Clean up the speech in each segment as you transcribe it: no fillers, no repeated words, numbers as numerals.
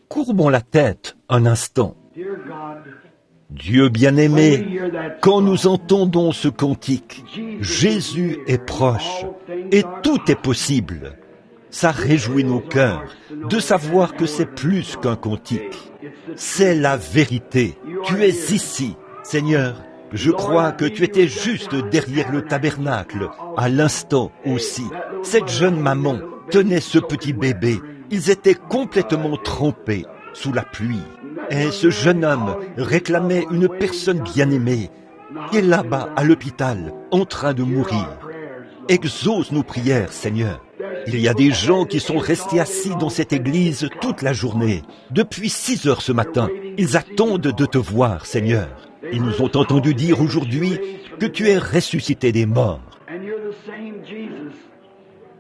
Courbons la tête un instant. Dieu bien-aimé, quand nous entendons ce cantique, Jésus est proche et tout est possible. Ça réjouit nos cœurs de savoir que c'est plus qu'un cantique. C'est la vérité. Tu es ici, Seigneur. Je crois que tu étais juste derrière le tabernacle, à l'instant aussi. Cette jeune maman tenait ce petit bébé. Ils étaient complètement trempés sous la pluie. Et ce jeune homme réclamait une personne bien-aimée qui est là-bas à l'hôpital, en train de mourir. Exauce nos prières, Seigneur. Il y a des gens qui sont restés assis dans cette église toute la journée. Depuis 6 heures ce matin, ils attendent de te voir, Seigneur. Ils nous ont entendu dire aujourd'hui que tu es ressuscité des morts.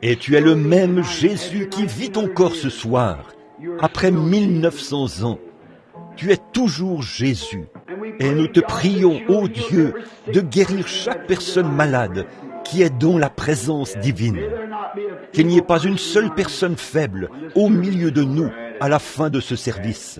Et tu es le même Jésus qui vit encore ce soir, après 1900 ans. Tu es toujours Jésus. Et nous te prions, ô Dieu, de guérir chaque personne malade qui est dans la présence divine. Qu'il n'y ait pas une seule personne faible au milieu de nous à la fin de ce service.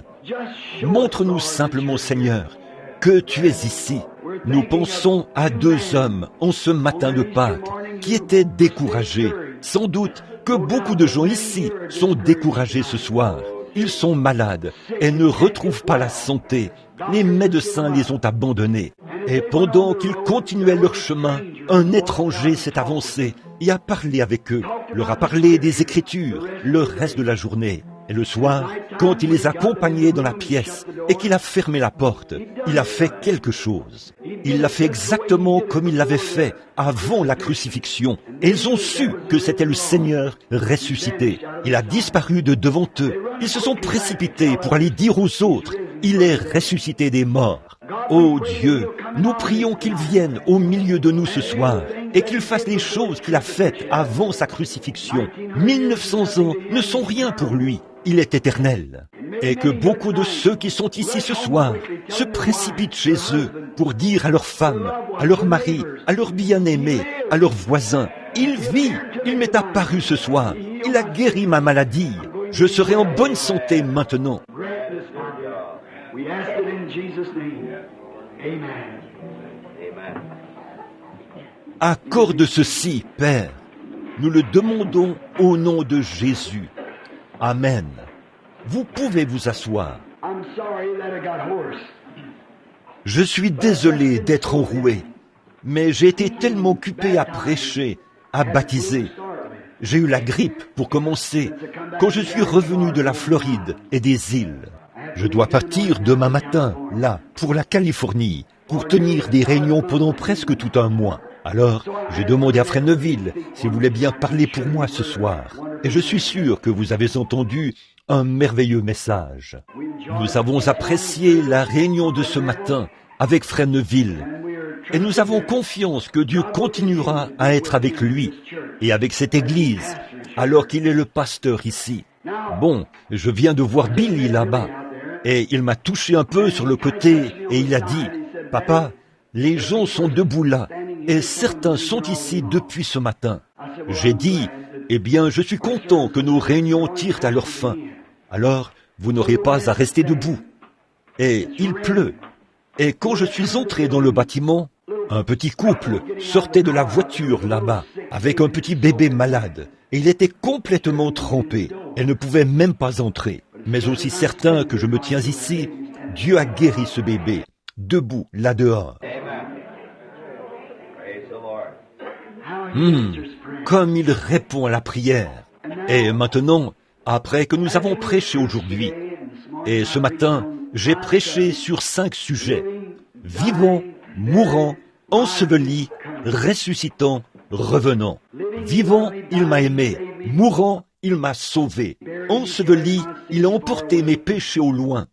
Montre-nous simplement, Seigneur, que tu es ici. Nous pensons à 2 hommes en ce matin de Pâques qui étaient découragés. Sans doute que beaucoup de gens ici sont découragés ce soir. Ils sont malades et ne retrouvent pas la santé. Les médecins les ont abandonnés. Et pendant qu'ils continuaient leur chemin, un étranger s'est avancé et a parlé avec eux, leur a parlé des Écritures le reste de la journée. Et le soir, quand il les a accompagnés dans la pièce et qu'il a fermé la porte, il a fait quelque chose. Il l'a fait exactement comme il l'avait fait avant la crucifixion. Et ils ont su que c'était le Seigneur ressuscité. Il a disparu de devant eux. Ils se sont précipités pour aller dire aux autres, il est ressuscité des morts. Ô Dieu, nous prions qu'il vienne au milieu de nous ce soir et qu'il fasse les choses qu'il a faites avant sa crucifixion. 1900 ans ne sont rien pour lui. Il est éternel. Et que beaucoup de ceux qui sont ici ce soir se précipitent chez eux pour dire à leurs femmes, à leurs maris, à leurs bien-aimés, à leurs voisins, « Il vit, il m'est apparu ce soir, il a guéri ma maladie, je serai en bonne santé maintenant. » Accorde ceci, Père. Nous le demandons au nom de Jésus. Amen. Vous pouvez vous asseoir. Je suis désolé d'être enroué, mais j'ai été tellement occupé à prêcher, à baptiser. J'ai eu la grippe pour commencer quand je suis revenu de la Floride et des îles. Je dois partir demain matin, là, pour la Californie, pour tenir des réunions pendant presque tout un mois. Alors, j'ai demandé à Frère Neville s'il voulait bien parler pour moi ce soir. Et je suis sûr que vous avez entendu un merveilleux message. Nous avons apprécié la réunion de ce matin avec Frère Neville. Et nous avons confiance que Dieu continuera à être avec lui et avec cette église, alors qu'il est le pasteur ici. Bon, je viens de voir Billy là-bas. Et il m'a touché un peu sur le côté et il a dit, « Papa, les gens sont debout là et certains sont ici depuis ce matin. » J'ai dit, « Eh bien, je suis content que nos réunions tirent à leur fin. Alors, vous n'aurez pas à rester debout. » Et il pleut. Et quand je suis entré dans le bâtiment, un petit couple sortait de la voiture là-bas avec un petit bébé malade. Et il était complètement trempé. Elle ne pouvait même pas entrer. Mais aussi certain que je me tiens ici, Dieu a guéri ce bébé, debout, là dehors. Comme il répond à la prière. Et maintenant, après que nous avons prêché aujourd'hui, et ce matin, j'ai prêché sur 5 sujets. Vivant, mourant, enseveli, ressuscitant, revenant. Vivant, il m'a aimé. Mourant, il m'a sauvé. Enseveli, il a emporté mes péchés au loin.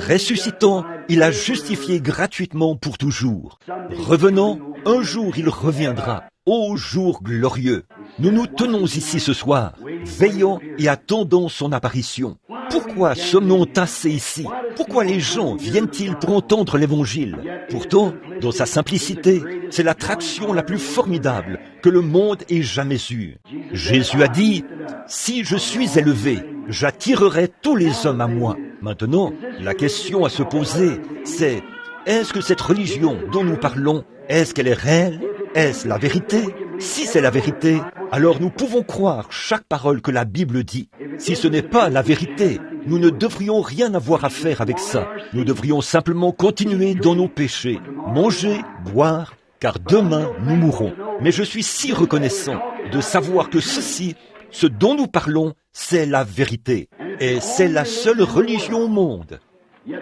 Ressuscitant, il a justifié gratuitement pour toujours. Revenant, Un jour il reviendra, ô jour glorieux. Nous nous tenons ici ce soir, veillant et attendant son apparition. Pourquoi sommes-nous entassés ici? Pourquoi les gens viennent-ils pour entendre l'Évangile? Pourtant, dans sa simplicité, c'est l'attraction la plus formidable que le monde ait jamais eue. Jésus a dit, « Si je suis élevé, j'attirerai tous les hommes à moi. » Maintenant, la question à se poser, c'est, est-ce que cette religion dont nous parlons, est-ce qu'elle est réelle? Est-ce la vérité? Si c'est la vérité, alors nous pouvons croire chaque parole que la Bible dit. Si ce n'est pas la vérité, nous ne devrions rien avoir à faire avec ça. Nous devrions simplement continuer dans nos péchés, manger, boire, car demain nous mourrons. Mais je suis si reconnaissant de savoir que ceci, ce dont nous parlons, c'est la vérité. Et c'est la seule religion au monde.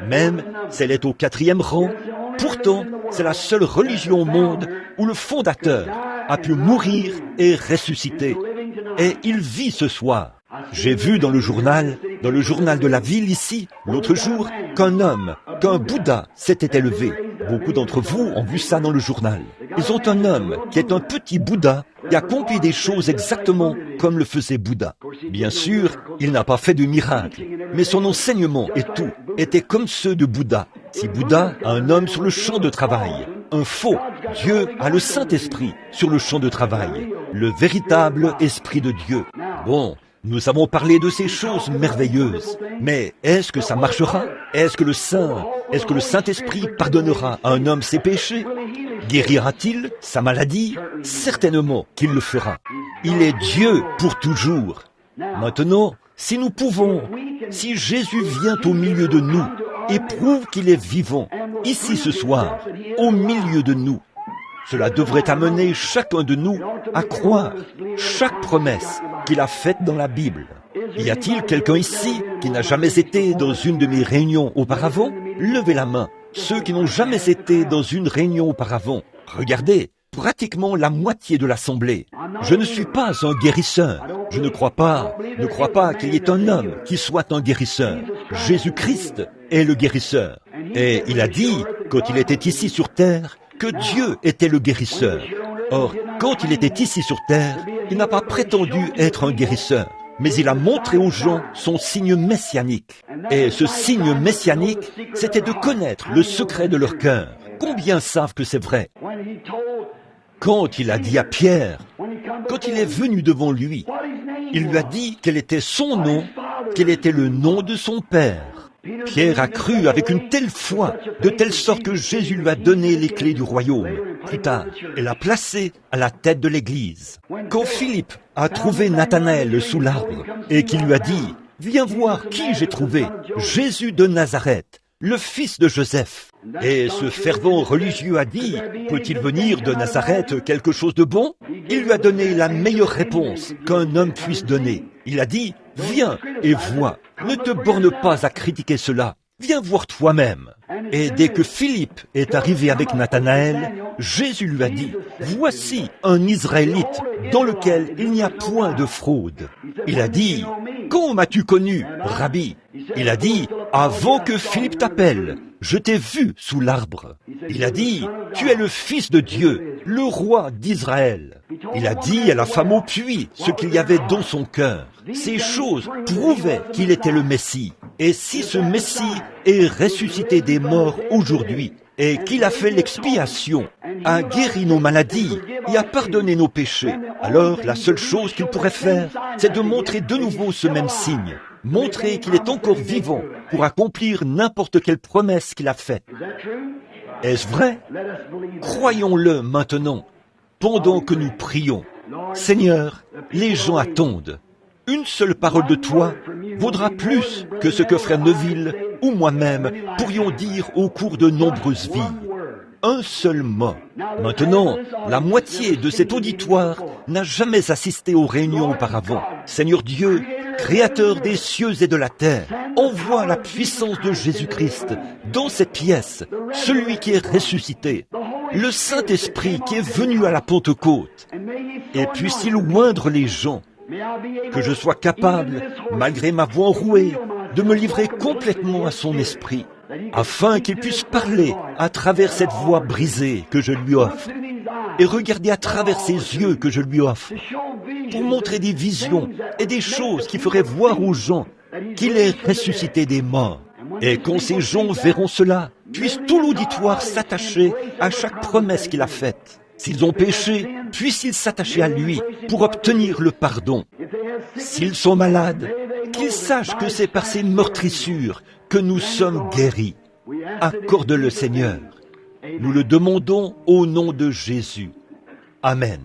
Même si elle est au 4e rang, pourtant, c'est la seule religion au monde où le fondateur a pu mourir et ressusciter. Et il vit ce soir. J'ai vu dans le journal de la ville ici, l'autre jour, qu'un Bouddha s'était élevé. Beaucoup d'entre vous ont vu ça dans le journal. Ils ont un homme qui est un petit Bouddha qui accomplit des choses exactement comme le faisait Bouddha. Bien sûr, il n'a pas fait de miracle, mais son enseignement et tout étaient comme ceux de Bouddha. Si Bouddha a un homme sur le champ de travail, un faux, Dieu a le Saint-Esprit sur le champ de travail, le véritable Esprit de Dieu. Bon, nous avons parlé de ces choses merveilleuses, mais est-ce que ça marchera? Est-ce que le Saint-Esprit pardonnera à un homme ses péchés? Guérira-t-il sa maladie? Certainement qu'il le fera. Il est Dieu pour toujours. Maintenant, si Jésus vient au milieu de nous et prouve qu'il est vivant, ici ce soir, au milieu de nous, cela devrait amener chacun de nous à croire chaque promesse qu'il a faite dans la Bible. Y a-t-il quelqu'un ici qui n'a jamais été dans une de mes réunions auparavant? Levez la main. Ceux qui n'ont jamais été dans une réunion auparavant, regardez, pratiquement la moitié de l'assemblée. Je ne suis pas un guérisseur. Je ne crois pas qu'il y ait un homme qui soit un guérisseur. Jésus-Christ est le guérisseur. Et il a dit, quand il était ici sur terre, que Dieu était le guérisseur. Or, quand il était ici sur terre, il n'a pas prétendu être un guérisseur, mais il a montré aux gens son signe messianique. Et ce signe messianique, c'était de connaître le secret de leur cœur. Combien savent que c'est vrai? Quand il a dit à Pierre, quand il est venu devant lui, il lui a dit quel était son nom, quel était le nom de son père. Pierre a cru avec une telle foi, de telle sorte que Jésus lui a donné les clés du royaume. Plus tard, elle l'a placé à la tête de l'Église. Quand Philippe a trouvé Nathanaël sous l'arbre et qu'il lui a dit « Viens voir qui j'ai trouvé, Jésus de Nazareth, le fils de Joseph. » Et ce fervent religieux a dit « Peut-il venir de Nazareth quelque chose de bon ?» Il lui a donné la meilleure réponse qu'un homme puisse donner. Il a dit « Viens et vois. Ne te borne pas à critiquer cela. Viens voir toi-même. » Et dès que Philippe est arrivé avec Nathanaël, Jésus lui a dit « Voici un Israélite dans lequel il n'y a point de fraude. » Il a dit « Quand m'as-tu connu, Rabbi ?» Il a dit « Avant que Philippe t'appelle, je t'ai vu sous l'arbre. » Il a dit « Tu es le Fils de Dieu, le roi d'Israël. » Il a dit à la femme au puits ce qu'il y avait dans son cœur. Ces choses prouvaient qu'il était le Messie. Et si ce Messie est ressuscité des morts aujourd'hui, et qu'il a fait l'expiation, a guéri nos maladies et a pardonné nos péchés, alors la seule chose qu'il pourrait faire, c'est de montrer de nouveau ce même signe, montrer qu'il est encore vivant pour accomplir n'importe quelle promesse qu'il a faite. Est-ce vrai? Croyons-le maintenant, pendant que nous prions. Seigneur, les gens attendent. Une seule parole de toi vaudra plus que ce que Frère Neville ou moi-même pourrions dire au cours de nombreuses vies. Un seul mot. Maintenant, la moitié de cet auditoire n'a jamais assisté aux réunions auparavant. Seigneur Dieu, Créateur des cieux et de la terre, envoie la puissance de Jésus-Christ dans cette pièce, celui qui est ressuscité, le Saint-Esprit qui est venu à la Pentecôte, et puisse-t-il oindre les gens, que je sois capable, malgré ma voix enrouée, de me livrer complètement à son esprit, afin qu'il puisse parler à travers cette voix brisée que je lui offre. et regarder à travers ces yeux que je lui offre, pour montrer des visions et des choses qui feraient voir aux gens qu'il est ressuscité des morts. Et quand ces gens verront cela, puisse tout l'auditoire s'attacher à chaque promesse qu'il a faite. S'ils ont péché, puissent-ils s'attacher à lui pour obtenir le pardon. S'ils sont malades, qu'ils sachent que c'est par ces meurtrissures que nous sommes guéris. Accorde-le, Seigneur. Nous le demandons au nom de Jésus. Amen.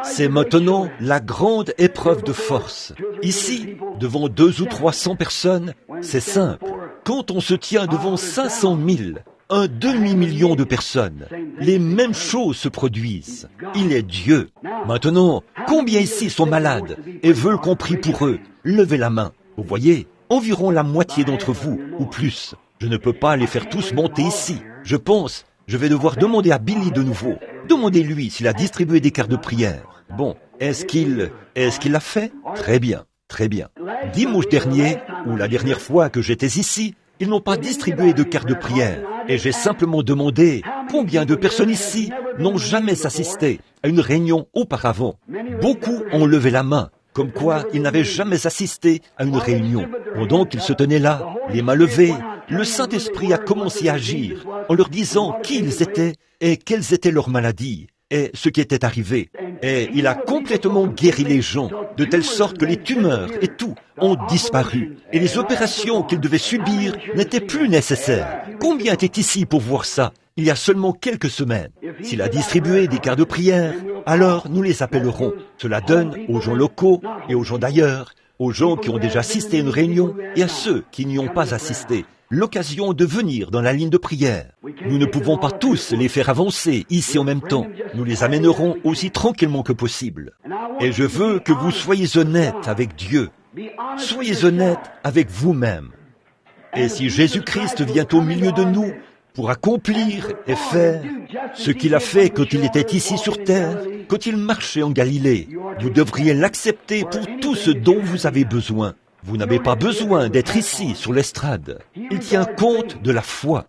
C'est maintenant la grande épreuve de force. Ici, devant 200 ou 300 personnes, c'est simple. Quand on se tient devant 500 000, un demi-million de personnes, les mêmes choses se produisent. Il est Dieu. Maintenant, combien ici sont malades et veulent qu'on prie pour eux? Levez la main. Vous voyez, environ la moitié d'entre vous, ou plus. Je ne peux pas les faire tous monter ici. Je pense, je vais devoir demander à Billy de nouveau. Demandez-lui s'il a distribué des cartes de prière. Bon, est-ce qu'il l'a fait? Très bien, très bien. Dimanche dernier, ou la dernière fois que j'étais ici, ils n'ont pas distribué de cartes de prière. Et j'ai simplement demandé combien de personnes ici n'ont jamais assisté à une réunion auparavant. Beaucoup ont levé la main, comme quoi ils n'avaient jamais assisté à une réunion. Pendant qu'ils se tenaient là, les mains levées, le Saint-Esprit a commencé à agir en leur disant qui ils étaient et quelles étaient leurs maladies et ce qui était arrivé. Et il a complètement guéri les gens, de telle sorte que les tumeurs et tout ont disparu. Et les opérations qu'ils devaient subir n'étaient plus nécessaires. Combien étaient ici pour voir ça il y a seulement quelques semaines? S'il a distribué des cartes de prière, alors nous les appellerons. Cela donne aux gens locaux et aux gens d'ailleurs, aux gens qui ont déjà assisté à une réunion et à ceux qui n'y ont pas assisté, l'occasion de venir dans la ligne de prière. Nous ne pouvons pas tous les faire avancer ici en même temps. Nous les amènerons aussi tranquillement que possible. Et je veux que vous soyez honnêtes avec Dieu. Soyez honnêtes avec vous-même. Et si Jésus-Christ vient au milieu de nous pour accomplir et faire ce qu'il a fait quand il était ici sur terre, quand il marchait en Galilée, vous devriez l'accepter pour tout ce dont vous avez besoin. Vous n'avez pas besoin d'être ici sur l'estrade. Il tient compte de la foi.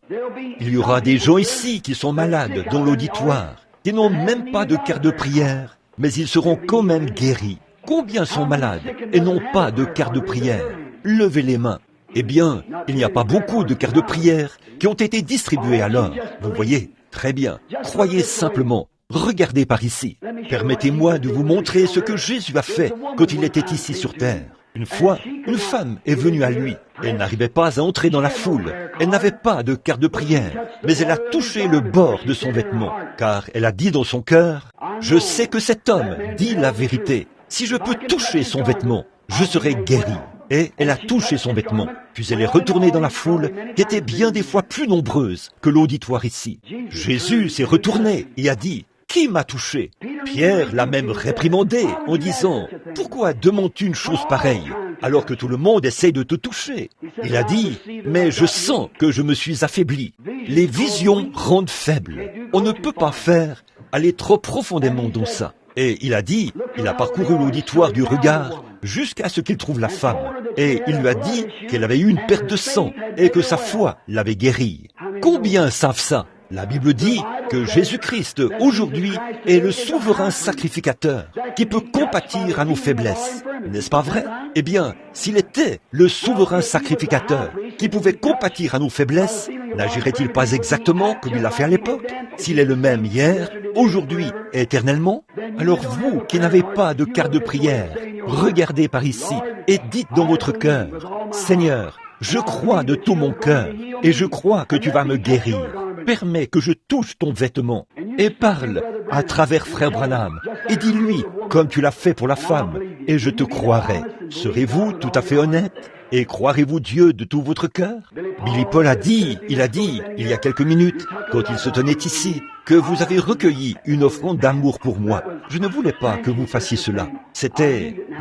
Il y aura des gens ici qui sont malades dans l'auditoire, qui n'ont même pas de carte de prière, mais ils seront quand même guéris. Combien sont malades et n'ont pas de carte de prière? Levez les mains. Eh bien, il n'y a pas beaucoup de cartes de prière qui ont été distribuées alors. Vous voyez? Très bien. Croyez simplement. Regardez par ici. Permettez-moi de vous montrer ce que Jésus a fait quand il était ici sur terre. Une fois, une femme est venue à lui. Elle n'arrivait pas à entrer dans la foule. Elle n'avait pas de carte de prière, mais elle a touché le bord de son vêtement, car elle a dit dans son cœur, « Je sais que cet homme dit la vérité. Si je peux toucher son vêtement, je serai guéri. » Et elle a touché son vêtement. Puis elle est retournée dans la foule, qui était bien des fois plus nombreuse que l'auditoire ici. Jésus s'est retourné et a dit, « Qui m'a touché ?» Pierre l'a même réprimandé en disant, « Pourquoi demandes-tu une chose pareille, alors que tout le monde essaye de te toucher ?» Il a dit, « Mais je sens que je me suis affaibli. Les visions rendent faible. On ne peut pas aller trop profondément dans ça. » Et il a dit, il a parcouru l'auditoire du regard jusqu'à ce qu'il trouve la femme. Et il lui a dit qu'elle avait eu une perte de sang et que sa foi l'avait guérie. Combien savent ça? La Bible dit que Jésus-Christ, aujourd'hui, est le souverain sacrificateur qui peut compatir à nos faiblesses. N'est-ce pas vrai? Eh bien, s'il était le souverain sacrificateur qui pouvait compatir à nos faiblesses, n'agirait-il pas exactement comme il l'a fait à l'époque? S'il est le même hier, aujourd'hui et éternellement, alors vous qui n'avez pas de carte de prière, regardez par ici et dites dans votre cœur, « Seigneur, je crois de tout mon cœur et je crois que tu vas me guérir. Permets que je touche ton vêtement et parle à travers Frère Branham et dis-lui comme tu l'as fait pour la femme et je te croirai. Serez-vous tout à fait honnête et croirez-vous Dieu de tout votre cœur? » Billy Paul a dit, il y a quelques minutes, quand il se tenait ici, que vous avez recueilli une offrande d'amour pour moi. Je ne voulais pas que vous fassiez cela.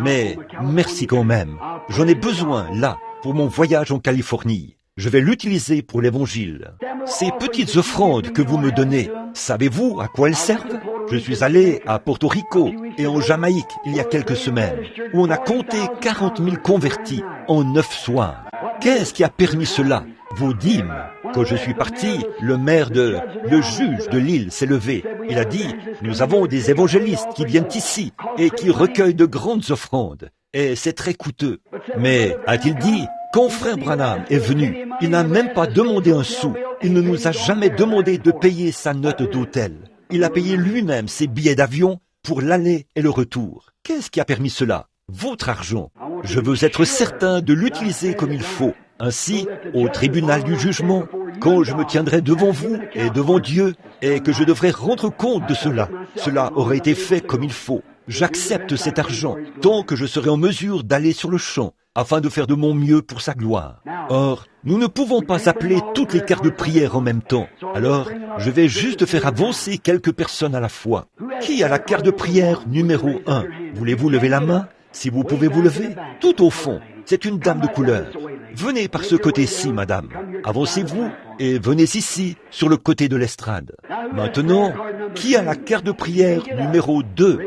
Mais merci quand même. J'en ai besoin là pour mon voyage en Californie. Je vais l'utiliser pour l'Évangile. Ces petites offrandes que vous me donnez, savez-vous à quoi elles servent? Je suis allé à Porto Rico et en Jamaïque il y a quelques semaines, où on a compté 40 000 convertis en 9 soirs. Qu'est-ce qui a permis cela? Vos dîmes. Quand je suis parti, le juge de l'île s'est levé. Il a dit, nous avons des évangélistes qui viennent ici et qui recueillent de grandes offrandes. Et c'est très coûteux. Mais, a-t-il dit, quand frère Branham est venu, il n'a même pas demandé un sou. Il ne nous a jamais demandé de payer sa note d'hôtel. Il a payé lui-même ses billets d'avion pour l'aller et le retour. Qu'est-ce qui a permis cela? Votre argent. Je veux être certain de l'utiliser comme il faut. Ainsi, au tribunal du jugement, quand je me tiendrai devant vous et devant Dieu, et que je devrai rendre compte de cela, cela aurait été fait comme il faut. J'accepte cet argent, tant que je serai en mesure d'aller sur le champ, afin de faire de mon mieux pour sa gloire. Or, nous ne pouvons pas appeler toutes les cartes de prière en même temps. Alors, je vais juste faire avancer quelques personnes à la fois. Qui a la carte de prière numéro 1? Voulez-vous lever la main? Si vous pouvez vous lever, tout au fond, c'est une dame de couleur. Venez par ce côté-ci, madame. Avancez-vous et venez ici, sur le côté de l'estrade. Maintenant, qui a la carte de prière numéro 2?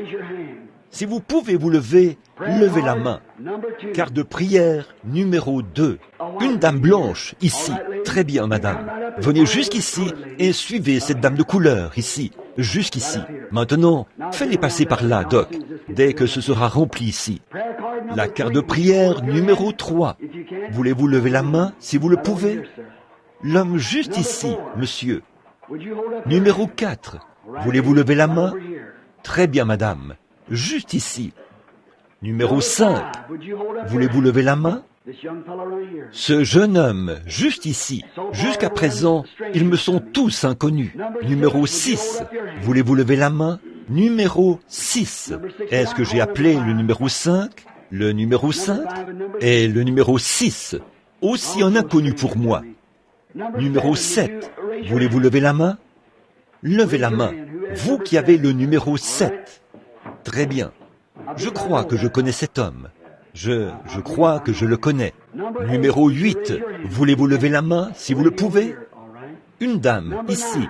Si vous pouvez vous lever, levez la main. Carte de prière numéro 2. Une dame blanche, ici. Très bien, madame. Venez jusqu'ici et suivez cette dame de couleur, ici. Jusqu'ici. Maintenant, faites-les passer par là, Doc, dès que ce sera rempli ici. La carte de prière numéro 3. Voulez-vous lever la main, si vous le pouvez? L'homme juste ici, monsieur. Numéro 4. Voulez-vous lever la main? Très bien, madame. Juste ici. Numéro 5. Voulez-vous lever la main? Ce jeune homme, juste ici. Jusqu'à présent, ils me sont tous inconnus. Numéro 6. Voulez-vous lever la main? Numéro 6. Est-ce que j'ai appelé le numéro 5? Le numéro 5 et le numéro 6. Aussi un inconnu pour moi. Numéro 7. Voulez-vous lever la main? Levez la main. Vous qui avez le numéro 7. Très bien. Je crois que je connais cet homme. Je crois que je le connais. Numéro 8. Voulez-vous lever la main, si vous le pouvez? Une dame, ici.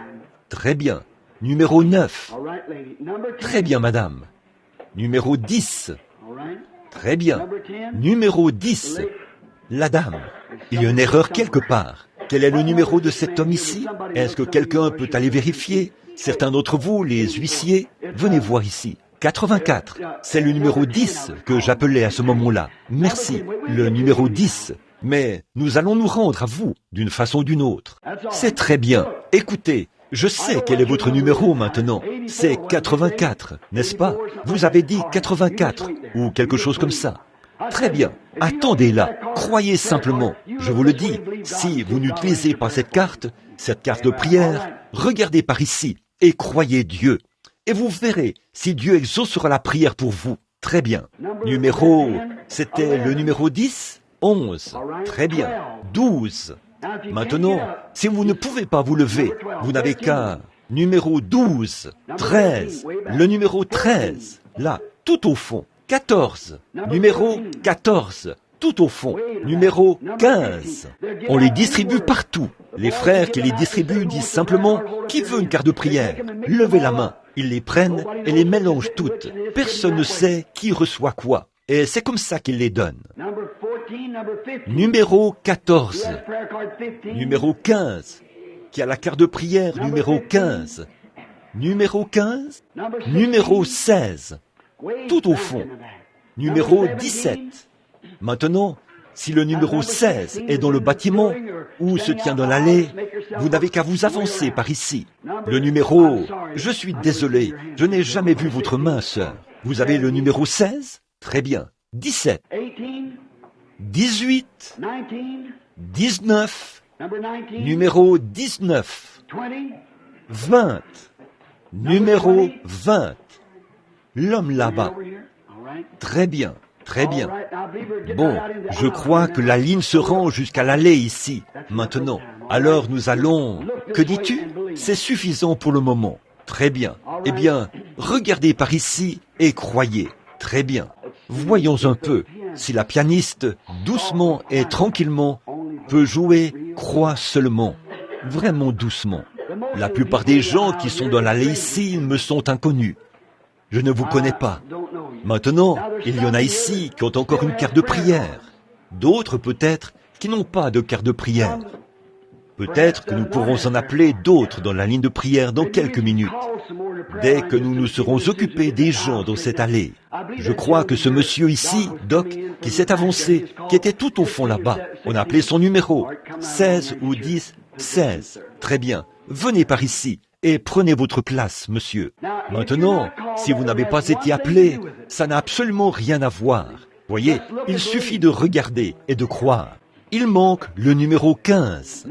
Très bien. Numéro 9. Très bien, madame. Numéro 10. Très bien. Numéro 10. La dame. Il y a une erreur quelque part. Quel est le numéro de cet homme ici? Est-ce que quelqu'un peut aller vérifier? Certains d'entre vous, les huissiers, venez voir ici. 84. C'est le numéro 10 que j'appelais à ce moment-là. Merci. Le numéro 10. Mais nous allons nous rendre à vous, d'une façon ou d'une autre. C'est très bien. Écoutez, je sais quel est votre numéro maintenant. C'est 84, n'est-ce pas? Vous avez dit 84, ou quelque chose comme ça. Très bien. Attendez là. Croyez simplement. Je vous le dis, si vous n'utilisez pas cette carte de prière, regardez par ici et croyez Dieu. Et vous verrez si Dieu exaucera la prière pour vous. Très bien. C'était le numéro 10, 11. Très bien. 12. Maintenant, si vous ne pouvez pas vous lever, vous n'avez qu'à numéro 12, 13, le numéro 13, là, tout au fond. 14, numéro 14, tout au fond, numéro 15. On les distribue partout. Les frères qui les distribuent disent simplement « Qui veut une carte de prière ?» Levez la main. Ils les prennent et les mélangent toutes. Personne ne sait qui reçoit quoi. Et c'est comme ça qu'ils les donnent. Numéro 14. Numéro 15. Qui a la carte de prière numéro 15. Numéro 15. Numéro 16. Tout au fond. Numéro 17. Maintenant, si le numéro 16 est dans le bâtiment ou se tient dans l'allée, vous n'avez qu'à vous avancer par ici. Le numéro... Je suis désolé, je n'ai jamais vu votre main, sœur. Vous avez le numéro 16? Très bien. 17. 18. 19. Numéro 19. 20. Numéro 20. L'homme là-bas. Très bien, très bien. Bon, je crois que la ligne se rend jusqu'à l'allée ici, maintenant. Alors nous allons... Que dis-tu? C'est suffisant pour le moment. Très bien. Eh bien, regardez par ici et croyez. Très bien. Voyons un peu. Si la pianiste, doucement et tranquillement, peut jouer, crois seulement. Vraiment doucement. La plupart des gens qui sont dans l'allée ici me sont inconnus. Je ne vous connais pas. Maintenant, il y en a ici qui ont encore une carte de prière. D'autres, peut-être, qui n'ont pas de carte de prière. Peut-être que nous pourrons en appeler d'autres dans la ligne de prière dans quelques minutes, dès que nous nous serons occupés des gens dans cette allée. Je crois que ce monsieur ici, Doc, qui s'est avancé, qui était tout au fond là-bas, on a appelé son numéro, 16 ou 10, 16. Très bien, venez par ici et prenez votre place, monsieur. Maintenant, si vous n'avez pas été appelé, ça n'a absolument rien à voir. Voyez, il suffit de regarder et de croire. Il manque le numéro 15.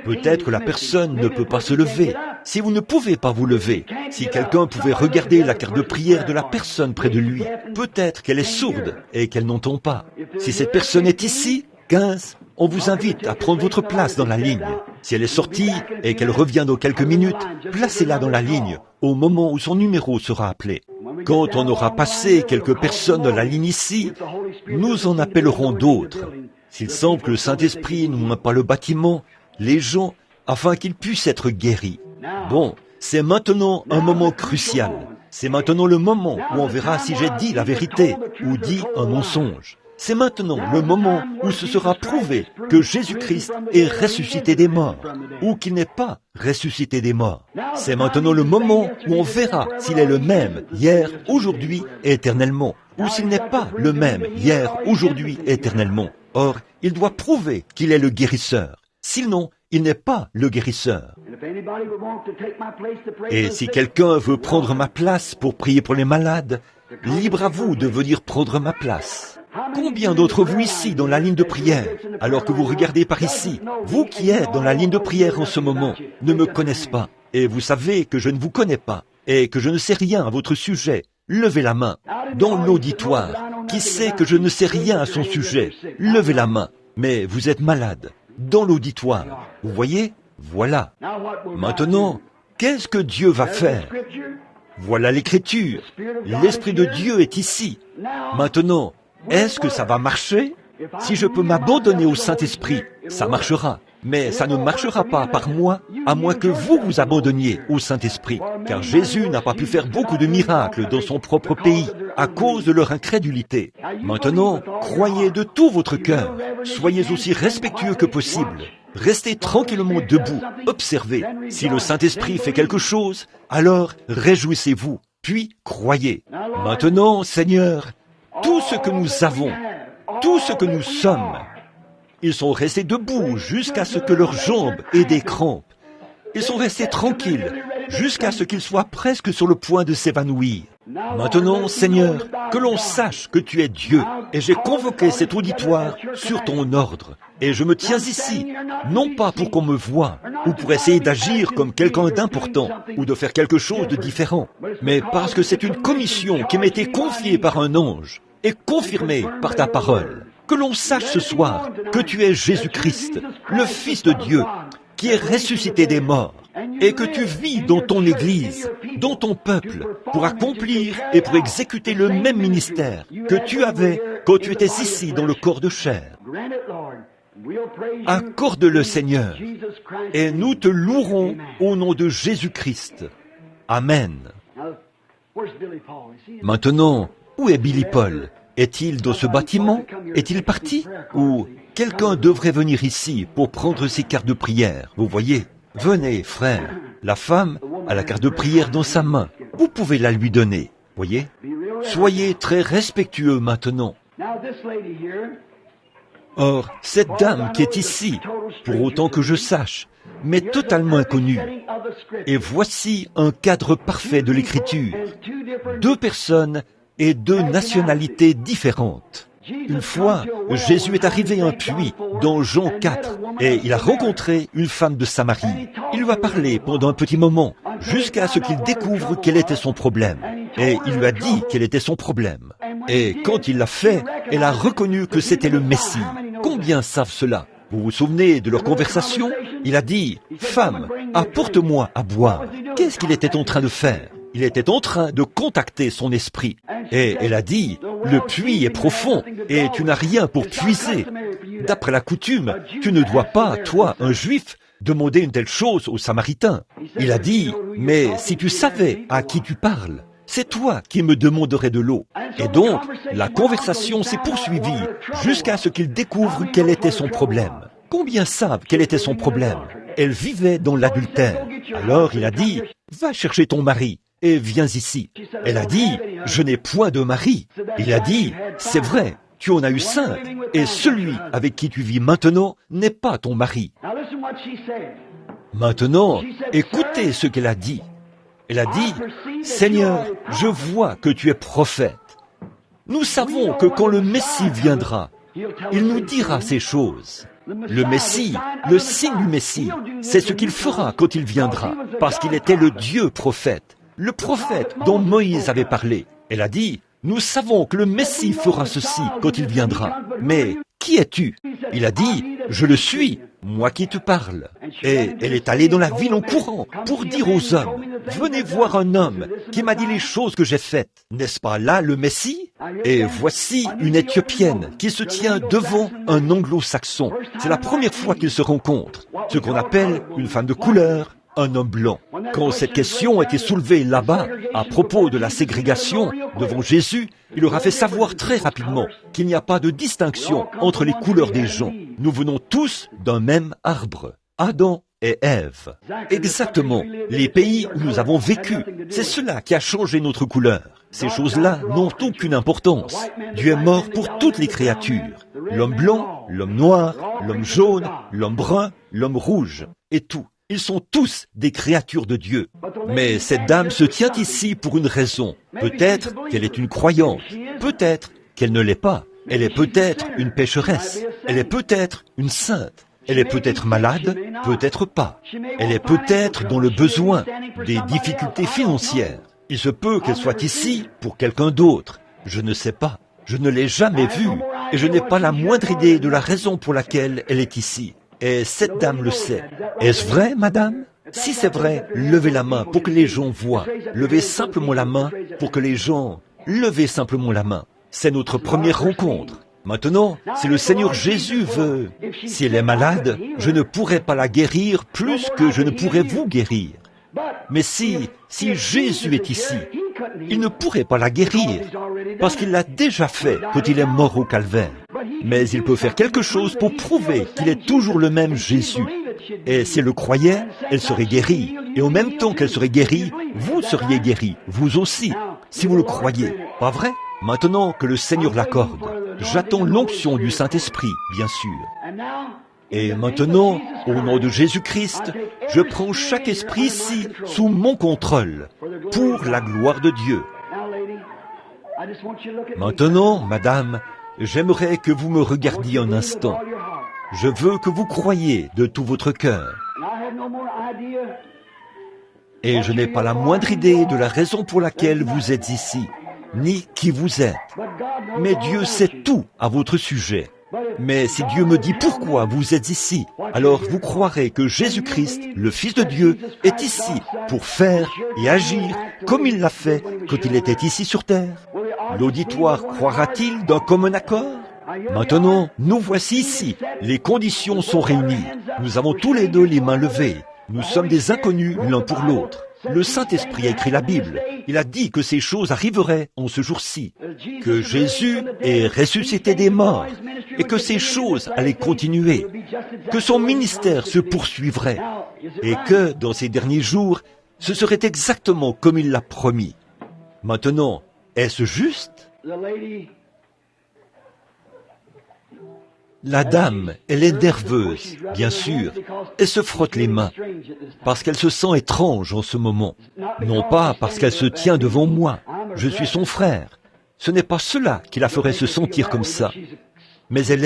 Peut-être que la personne ne peut pas se lever. Si vous ne pouvez pas vous lever, si quelqu'un pouvait regarder la carte de prière de la personne près de lui, peut-être qu'elle est sourde et qu'elle n'entend pas. Si cette personne est ici, 15, on vous invite à prendre votre place dans la ligne. Si elle est sortie et qu'elle revient dans quelques minutes, placez-la dans la ligne au moment où son numéro sera appelé. Quand on aura passé quelques personnes dans la ligne ici, nous en appellerons d'autres. S'il semble que le Saint-Esprit n'ouvre pas le bâtiment, les gens, afin qu'ils puissent être guéris. Bon, c'est maintenant un moment crucial. C'est maintenant le moment où on verra si j'ai dit la vérité ou dit un mensonge. C'est maintenant le moment où ce sera prouvé que Jésus-Christ est ressuscité des morts ou qu'il n'est pas ressuscité des morts. C'est maintenant le moment où on verra s'il est le même hier, aujourd'hui et éternellement, ou s'il n'est pas le même hier, aujourd'hui et éternellement. Or, il doit prouver qu'il est le guérisseur. Sinon, il n'est pas le guérisseur. Et si quelqu'un veut prendre ma place pour prier pour les malades, libre à vous de venir prendre ma place. Combien d'entre vous ici dans la ligne de prière, alors que vous regardez par ici, vous qui êtes dans la ligne de prière en ce moment, ne me connaissent pas, et vous savez que je ne vous connais pas, et que je ne sais rien à votre sujet, levez la main. Dans l'auditoire, qui sait que je ne sais rien à son sujet, levez la main. Mais vous êtes malade. Dans l'auditoire, vous voyez? Voilà. Maintenant, qu'est-ce que Dieu va faire? Voilà l'Écriture. L'Esprit de Dieu est ici. Maintenant, est-ce que ça va marcher? Si je peux m'abandonner au Saint-Esprit, ça marchera. Mais ça ne marchera pas par moi, à moins que vous vous abandonniez au Saint-Esprit. Car Jésus n'a pas pu faire beaucoup de miracles dans son propre pays, à cause de leur incrédulité. Maintenant, croyez de tout votre cœur. Soyez aussi respectueux que possible. Restez tranquillement debout, observez. Si le Saint-Esprit fait quelque chose, alors réjouissez-vous, puis croyez. Maintenant, Seigneur, tout ce que nous avons, tout ce que nous sommes, ils sont restés debout jusqu'à ce que leurs jambes aient des crampes. Ils sont restés tranquilles jusqu'à ce qu'ils soient presque sur le point de s'évanouir. Maintenant, Seigneur, que l'on sache que tu es Dieu, et j'ai convoqué cet auditoire sur ton ordre. Et je me tiens ici, non pas pour qu'on me voie, ou pour essayer d'agir comme quelqu'un d'important, ou de faire quelque chose de différent, mais parce que c'est une commission qui m'a été confiée par un ange, et confirmée par ta parole. Que l'on sache ce soir que tu es Jésus-Christ, le Fils de Dieu, qui est ressuscité des morts, et que tu vis dans ton Église, dans ton peuple, pour accomplir et pour exécuter le même ministère que tu avais quand tu étais ici dans le corps de chair. Accorde-le, Seigneur, et nous te louerons au nom de Jésus-Christ. Amen. Maintenant, où est Billy Paul? Est-il dans ce bâtiment? Est-il parti? Ou quelqu'un devrait venir ici pour prendre ses cartes de prière? Vous voyez? Venez, frère. La femme a la carte de prière dans sa main. Vous pouvez la lui donner. Voyez? Soyez très respectueux maintenant. Or, cette dame qui est ici, pour autant que je sache, m'est totalement inconnue. Et voici un cadre parfait de l'Écriture. 2 personnes et 2 nationalités différentes. Une fois, Jésus est arrivé à un puits dans Jean 4 et il a rencontré une femme de Samarie. Il lui a parlé pendant un petit moment jusqu'à ce qu'il découvre quel était son problème. Et il lui a dit quel était son problème. Et quand il l'a fait, elle a reconnu que c'était le Messie. Combien savent cela? Vous vous souvenez de leur conversation? Il a dit, « Femme, apporte-moi à boire. » Qu'est-ce qu'il était en train de faire? Il était en train de contacter son esprit. Et elle a dit, « Le puits est profond et tu n'as rien pour puiser. D'après la coutume, tu ne dois pas, toi, un juif, demander une telle chose aux Samaritains. » Il a dit, « Mais si tu savais à qui tu parles, c'est toi qui me demanderais de l'eau. Et donc, la conversation s'est poursuivie jusqu'à ce qu'il découvre quel était son problème. Combien savent quel était son problème? Elle vivait dans l'adultère. Alors il a dit, va chercher ton mari et viens ici. Elle a dit, je n'ai point de mari. Il a dit, c'est vrai, tu en as eu 5, et celui avec qui tu vis maintenant n'est pas ton mari. Maintenant, écoutez ce qu'elle a dit. Elle a dit, Seigneur, je vois que tu es prophète. Nous savons que quand le Messie viendra, il nous dira ces choses. Le Messie, le signe du Messie, c'est ce qu'il fera quand il viendra, parce qu'il était le Dieu prophète, le prophète dont Moïse avait parlé. Elle a dit, nous savons que le Messie fera ceci quand il viendra. Mais qui es-tu? Il a dit, je le suis, moi qui te parle. Et elle est allée dans la ville en courant pour dire aux hommes, venez voir un homme qui m'a dit les choses que j'ai faites. N'est-ce pas là le Messie? Et voici une Éthiopienne qui se tient devant un anglo-saxon. C'est la première fois qu'ils se rencontrent. Ce qu'on appelle une femme de couleur, un homme blanc. Quand cette question a été soulevée là-bas, à propos de la ségrégation devant Jésus, il leur a fait savoir très rapidement qu'il n'y a pas de distinction entre les couleurs des gens. Nous venons tous d'un même arbre, Adam et Ève. Exactement, les pays où nous avons vécu, c'est cela qui a changé notre couleur. Ces choses-là n'ont aucune importance. Dieu est mort pour toutes les créatures. L'homme blanc, l'homme noir, l'homme jaune, l'homme brun, l'homme rouge, et tout. Ils sont tous des créatures de Dieu. Mais cette dame se tient ici pour une raison. Peut-être qu'elle est une croyante. Peut-être qu'elle ne l'est pas. Elle est peut-être une pécheresse. Elle est peut-être une sainte. Elle est peut-être malade, peut-être pas. Elle est peut-être dans le besoin, des difficultés financières. Il se peut qu'elle soit ici pour quelqu'un d'autre. Je ne sais pas. Je ne l'ai jamais vue. Et je n'ai pas la moindre idée de la raison pour laquelle elle est ici. Et cette dame le sait. Est-ce vrai, madame? Si c'est vrai, levez la main pour que les gens voient. Levez simplement la main pour que les gens... Levez simplement la main. C'est notre première rencontre. Maintenant, si le Seigneur Jésus veut... Si elle est malade, je ne pourrai pas la guérir plus que je ne pourrai vous guérir. Mais si Jésus est ici, il ne pourrait pas la guérir, parce qu'il l'a déjà fait quand il est mort au calvaire. Mais il peut faire quelque chose pour prouver qu'il est toujours le même Jésus. Et si elle le croyait, elle serait guérie. Et en même temps qu'elle serait guérie, vous seriez guéri, vous aussi, si vous le croyez. Pas vrai? Maintenant que le Seigneur l'accorde, j'attends l'onction du Saint-Esprit, bien sûr. Et maintenant, au nom de Jésus-Christ, je prends chaque esprit ici sous mon contrôle, pour la gloire de Dieu. Maintenant, madame, j'aimerais que vous me regardiez un instant. Je veux que vous croyiez de tout votre cœur. Et je n'ai pas la moindre idée de la raison pour laquelle vous êtes ici, ni qui vous êtes. Mais Dieu sait tout à votre sujet. Mais si Dieu me dit pourquoi vous êtes ici, alors vous croirez que Jésus-Christ, le Fils de Dieu, est ici pour faire et agir comme il l'a fait quand il était ici sur terre. L'auditoire croira-t-il d'un commun accord? Maintenant, nous voici ici. Les conditions sont réunies. Nous avons tous les deux les mains levées. Nous sommes des inconnus l'un pour l'autre. Le Saint-Esprit a écrit la Bible. Il a dit que ces choses arriveraient en ce jour-ci, que Jésus est ressuscité des morts et que ces choses allaient continuer, que son ministère se poursuivrait et que, dans ces derniers jours, ce serait exactement comme il l'a promis. Maintenant, est-ce juste? La dame, elle est nerveuse, bien sûr. Elle se frotte les mains, parce qu'elle se sent étrange en ce moment. Non pas parce qu'elle se tient devant moi. Je suis son frère. Ce n'est pas cela qui la ferait se sentir comme ça. Mais elle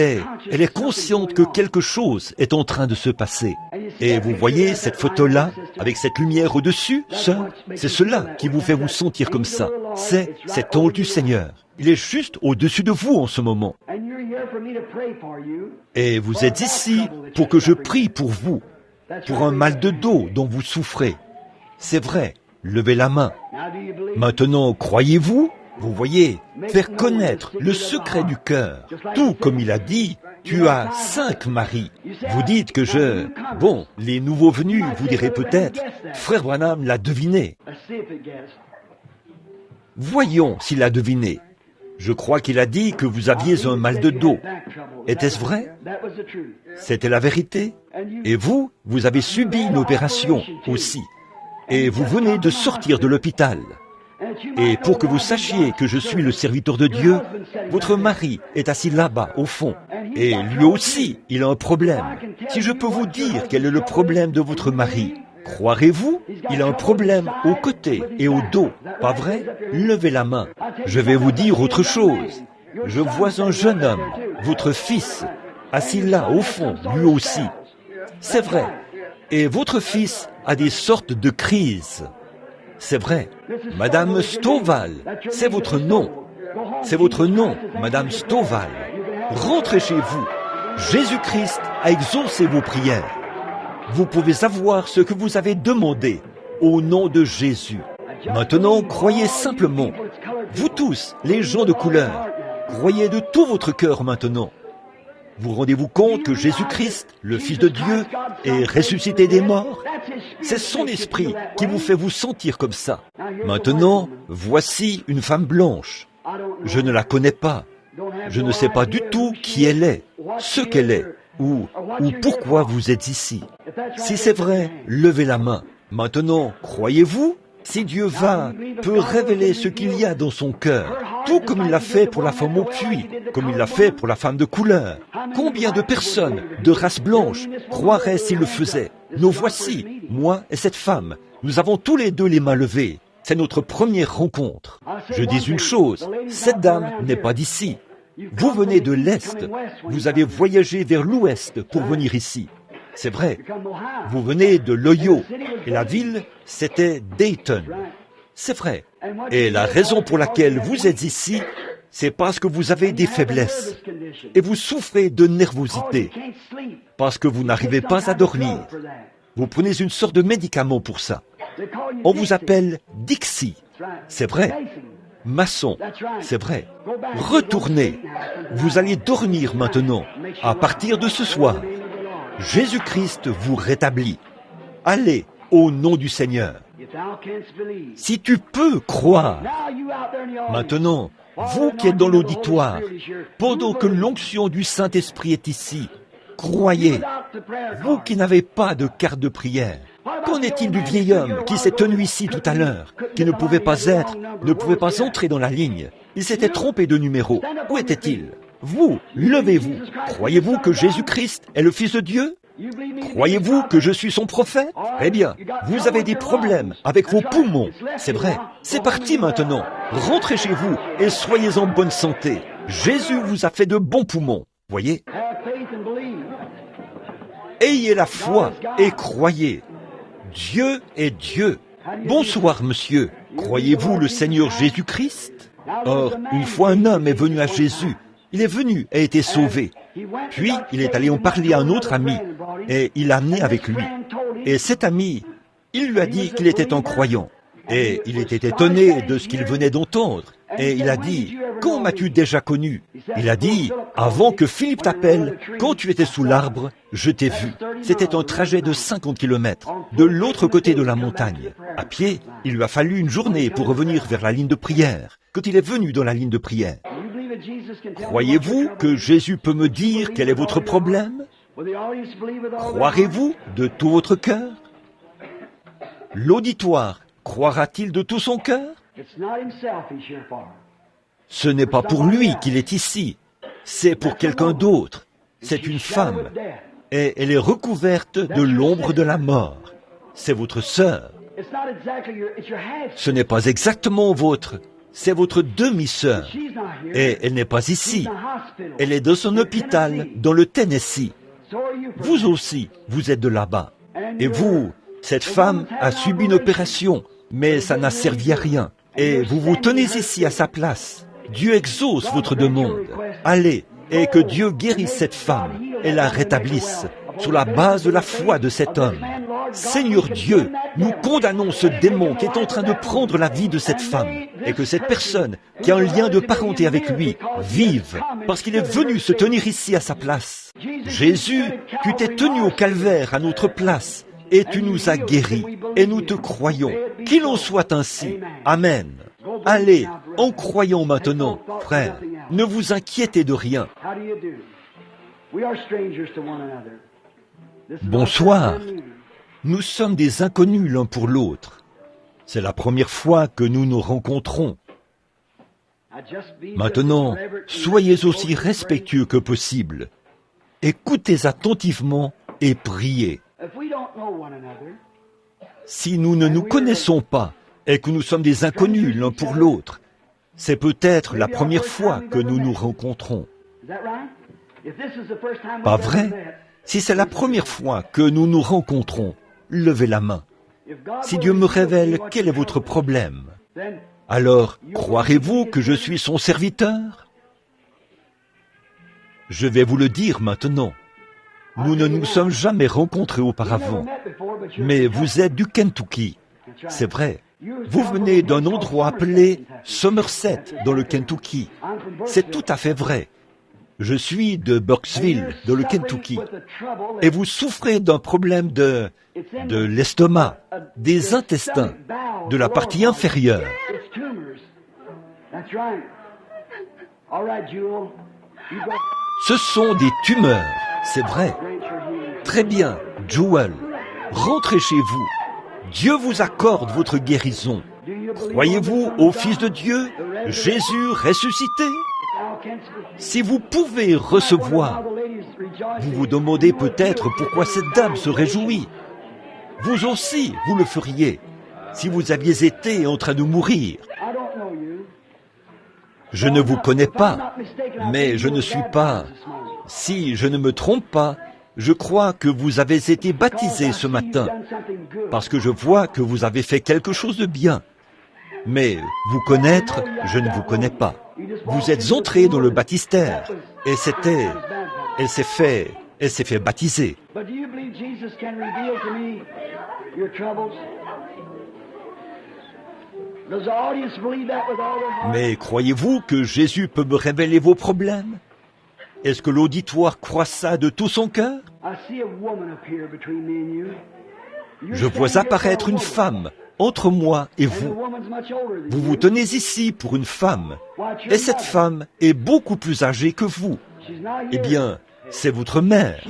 est consciente que quelque chose est en train de se passer. Et vous voyez cette photo-là, avec cette lumière au-dessus, sœur, c'est cela qui vous fait vous sentir comme ça. C'est cet ange du Seigneur. Il est juste au-dessus de vous en ce moment. Et vous êtes ici pour que je prie pour vous, pour un mal de dos dont vous souffrez. C'est vrai, levez la main. Maintenant, croyez-vous? Vous voyez, faire connaître le secret du cœur. Tout comme il a dit, tu as 5 maris. Vous dites que Bon, les nouveaux venus, vous direz peut-être, Frère Branham l'a deviné. Voyons s'il a deviné. Je crois qu'il a dit que vous aviez un mal de dos. Était-ce vrai? C'était la vérité. Et vous, vous avez subi une opération aussi. Et vous venez de sortir de l'hôpital. Et pour que vous sachiez que je suis le serviteur de Dieu, votre mari est assis là-bas, au fond. Et lui aussi, il a un problème. Si je peux vous dire quel est le problème de votre mari, croirez-vous? Il a un problème au côté et au dos, pas vrai? Levez la main. Je vais vous dire autre chose. Je vois un jeune homme, votre fils, assis là, au fond, lui aussi. C'est vrai. Et votre fils a des sortes de crises. C'est vrai. Madame Stovall, c'est votre nom. C'est votre nom, Madame Stovall. Rentrez chez vous. Jésus-Christ a exaucé vos prières. Vous pouvez avoir ce que vous avez demandé au nom de Jésus. Maintenant, croyez simplement. Vous tous, les gens de couleur, croyez de tout votre cœur maintenant. Vous rendez-vous compte que Jésus-Christ, le Fils de Dieu, est ressuscité des morts? C'est son esprit qui vous fait vous sentir comme ça. Maintenant, voici une femme blanche. Je ne la connais pas. Je ne sais pas du tout qui elle est, ce qu'elle est, ou pourquoi vous êtes ici. Si c'est vrai, levez la main. Maintenant, croyez-vous? Si Dieu peut révéler ce qu'il y a dans son cœur, tout comme il l'a fait pour la femme au puits, comme il l'a fait pour la femme de couleur. Combien de personnes de race blanche croiraient s'il le faisait? Nous voici, moi et cette femme. Nous avons tous les deux les mains levées. C'est notre première rencontre. Je dis une chose, cette dame n'est pas d'ici. Vous venez de l'Est. Vous avez voyagé vers l'Ouest pour venir ici. C'est vrai. Vous venez de l'Ohio. Et la ville, c'était Dayton. C'est vrai. Et la raison pour laquelle vous êtes ici, c'est parce que vous avez des faiblesses. Et vous souffrez de nervosité. Parce que vous n'arrivez pas à dormir. Vous prenez une sorte de médicament pour ça. On vous appelle Dixie. C'est vrai. Maçon. C'est vrai. Retournez. Vous allez dormir maintenant, à partir de ce soir. Jésus-Christ vous rétablit. Allez au nom du Seigneur. Si tu peux croire, maintenant, vous qui êtes dans l'auditoire, pendant que l'onction du Saint-Esprit est ici, croyez, vous qui n'avez pas de carte de prière. Qu'en est-il du vieil homme qui s'est tenu ici tout à l'heure, qui ne pouvait pas entrer dans la ligne? Il s'était trompé de numéro. Où était-il? Vous, levez-vous. Croyez-vous que Jésus-Christ est le Fils de Dieu? Croyez-vous que je suis son prophète? Eh bien, vous avez des problèmes avec vos poumons. C'est vrai. C'est parti maintenant. Rentrez chez vous et soyez en bonne santé. Jésus vous a fait de bons poumons. Voyez? Ayez la foi et croyez. Dieu est Dieu. Bonsoir, monsieur. Croyez-vous le Seigneur Jésus-Christ? Or, une fois un homme est venu à Jésus. Il est venu et a été sauvé. Puis, il est allé en parler à un autre ami, et il l'a amené avec lui. Et cet ami, il lui a dit qu'il était un croyant. Et il était étonné de ce qu'il venait d'entendre. Et il a dit, « Quand m'as-tu déjà connu ?» Il a dit, « Avant que Philippe t'appelle, quand tu étais sous l'arbre, je t'ai vu. » C'était un trajet de 50 kilomètres, de l'autre côté de la montagne. À pied, il lui a fallu une journée pour revenir vers la ligne de prière, quand il est venu dans la ligne de prière. Croyez-vous que Jésus peut me dire quel est votre problème? Croirez-vous de tout votre cœur? L'auditoire croira-t-il de tout son cœur? Ce n'est pas pour lui qu'il est ici, c'est pour quelqu'un d'autre. C'est une femme, et elle est recouverte de l'ombre de la mort. C'est votre sœur. Ce n'est pas exactement c'est votre demi-sœur. Et elle n'est pas ici. Elle est dans son hôpital, dans le Tennessee. Vous aussi, vous êtes de là-bas. Et vous, cette femme a subi une opération, mais ça n'a servi à rien. Et vous vous tenez ici à sa place. Dieu exauce votre demande. Allez, et que Dieu guérisse cette femme et la rétablisse sur la base de la foi de cet homme. Seigneur Dieu, nous condamnons ce démon qui est en train de prendre la vie de cette femme et que cette personne qui a un lien de parenté avec lui vive parce qu'il est venu se tenir ici à sa place. Jésus, tu t'es tenu au calvaire à notre place et tu nous as guéris et nous te croyons. Qu'il en soit ainsi. Amen. Allez, en croyant maintenant, frère, ne vous inquiétez de rien. Bonsoir. Nous sommes des inconnus l'un pour l'autre. C'est la première fois que nous nous rencontrons. Maintenant, soyez aussi respectueux que possible. Écoutez attentivement et priez. Si nous ne nous connaissons pas et que nous sommes des inconnus l'un pour l'autre, c'est peut-être la première fois que nous nous rencontrons. Pas vrai? Si c'est la première fois que nous nous rencontrons, levez la main. Si Dieu me révèle quel est votre problème, alors croirez-vous que je suis son serviteur? Je vais vous le dire maintenant. Nous ne nous sommes jamais rencontrés auparavant, mais vous êtes du Kentucky. C'est vrai. Vous venez d'un endroit appelé Somerset, dans le Kentucky. C'est tout à fait vrai. Je suis de Burkesville, dans le Kentucky. Et vous souffrez d'un problème de l'estomac, des intestins, de la partie inférieure. Ce sont des tumeurs, c'est vrai. Très bien, Joel, rentrez chez vous. Dieu vous accorde votre guérison. Croyez-vous au Fils de Dieu, Jésus ressuscité? Si vous pouvez recevoir, vous vous demandez peut-être pourquoi cette dame se réjouit. Vous aussi, vous le feriez, si vous aviez été en train de mourir. Je ne vous connais pas, mais je ne suis pas... Si je ne me trompe pas, je crois que vous avez été baptisé ce matin, parce que je vois que vous avez fait quelque chose de bien. Mais vous connaître, je ne vous connais pas. Vous êtes entré dans le baptistère, et elle s'est fait baptiser. Mais croyez-vous que Jésus peut me révéler vos problèmes? Est-ce que l'auditoire croit ça de tout son cœur? Je vois apparaître une femme entre moi et vous. Vous vous tenez ici pour une femme, et cette femme est beaucoup plus âgée que vous. Eh bien, c'est votre mère.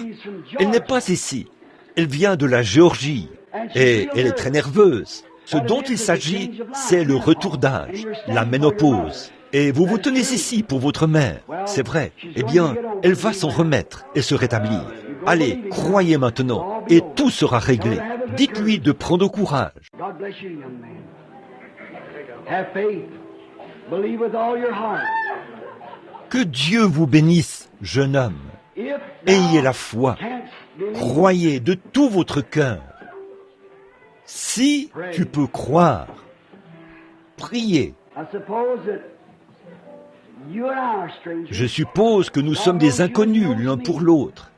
Elle n'est pas ici. Elle vient de la Géorgie, et elle est très nerveuse. Ce dont il s'agit, c'est le retour d'âge, la ménopause. Et vous vous tenez ici pour votre mère, c'est vrai. Eh bien, elle va s'en remettre et se rétablir. Allez, croyez maintenant, et tout sera réglé. Dites-lui de prendre courage. Que Dieu vous bénisse, jeune homme. Ayez la foi. Croyez de tout votre cœur. Si tu peux croire, priez. Je suppose que nous sommes des inconnus l'un pour l'autre.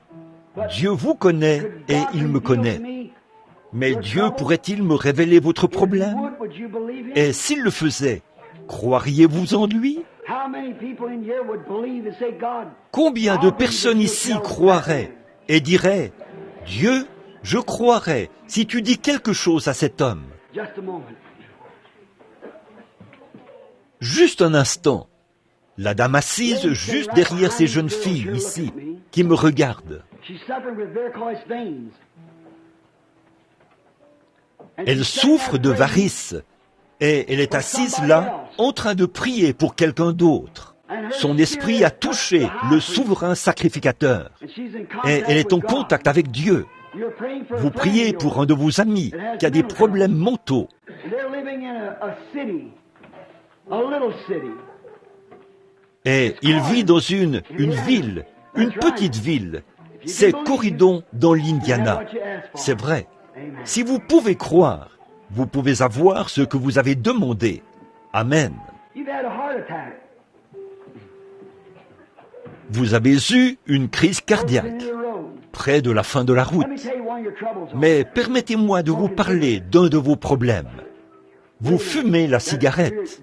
Dieu vous connaît et il me connaît. Mais Dieu pourrait-il me révéler votre problème? Et s'il le faisait, croiriez-vous en lui? Combien de personnes ici croiraient et diraient, Dieu, je croirais si tu dis quelque chose à cet homme? Juste un instant. La dame assise juste derrière ces jeunes filles ici, qui me regardent. Elle souffre de varices et elle est assise là en train de prier pour quelqu'un d'autre. Son esprit a touché le souverain sacrificateur et elle est en contact avec Dieu. Vous priez pour un de vos amis qui a des problèmes mentaux. Et il vit dans une ville, une petite ville. C'est Corridon dans l'Indiana. C'est vrai. Si vous pouvez croire, vous pouvez avoir ce que vous avez demandé. Amen. Vous avez eu une crise cardiaque, près de la fin de la route. Mais permettez-moi de vous parler d'un de vos problèmes. Vous fumez la cigarette.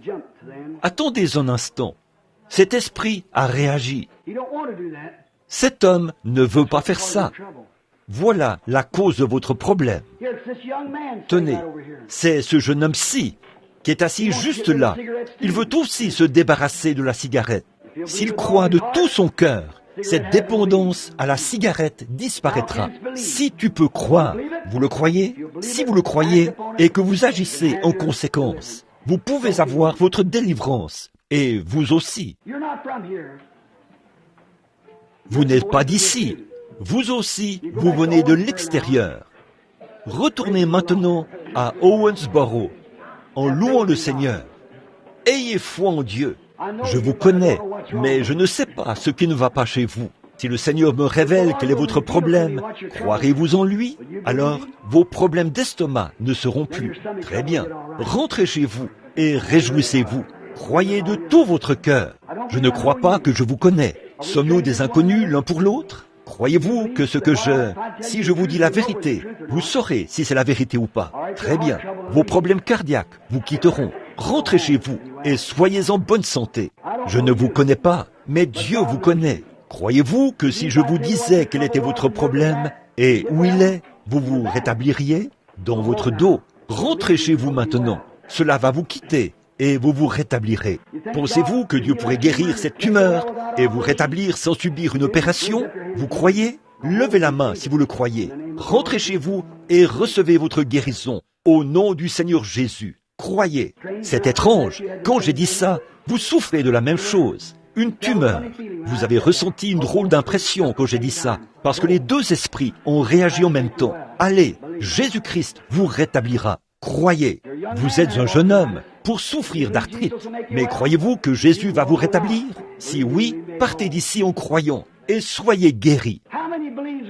Attendez un instant. Cet esprit a réagi. Cet homme ne veut pas faire ça. Voilà la cause de votre problème. Tenez, c'est ce jeune homme-ci. qui est assis juste là, il veut aussi se débarrasser de la cigarette. S'il croit de tout son cœur, cette dépendance à la cigarette disparaîtra. Si tu peux croire, vous le croyez? Si vous le croyez et que vous agissez en conséquence, vous pouvez avoir votre délivrance, et vous aussi. Vous n'êtes pas d'ici, vous aussi, vous venez de l'extérieur. Retournez maintenant à Owensboro, en louant le Seigneur. Ayez foi en Dieu. Je vous connais, mais je ne sais pas ce qui ne va pas chez vous. Si le Seigneur me révèle quel est votre problème, croirez-vous en lui? Alors, vos problèmes d'estomac ne seront plus. Très bien. Rentrez chez vous et réjouissez-vous. Croyez de tout votre cœur. Je ne crois pas que je vous connais. Sommes-nous des inconnus l'un pour l'autre? Croyez-vous que si je vous dis la vérité, vous saurez si c'est la vérité ou pas? Très bien. Vos problèmes cardiaques vous quitteront. Rentrez chez vous et soyez en bonne santé. Je ne vous connais pas, mais Dieu vous connaît. Croyez-vous que si je vous disais quel était votre problème et où il est, vous vous rétabliriez dans votre dos? Rentrez chez vous maintenant. Cela va vous quitter et vous vous rétablirez. Pensez-vous que Dieu pourrait guérir cette tumeur et vous rétablir sans subir une opération? Vous croyez? Levez la main si vous le croyez. Rentrez chez vous et recevez votre guérison au nom du Seigneur Jésus. Croyez. C'est étrange. Quand j'ai dit ça, vous souffrez de la même chose. Une tumeur. Vous avez ressenti une drôle d'impression quand j'ai dit ça, parce que les deux esprits ont réagi en même temps. Allez, Jésus-Christ vous rétablira. Croyez. Vous êtes un jeune homme pour souffrir d'arthrite. Mais croyez-vous que Jésus va vous rétablir? Si oui, partez d'ici en croyant et soyez guéris.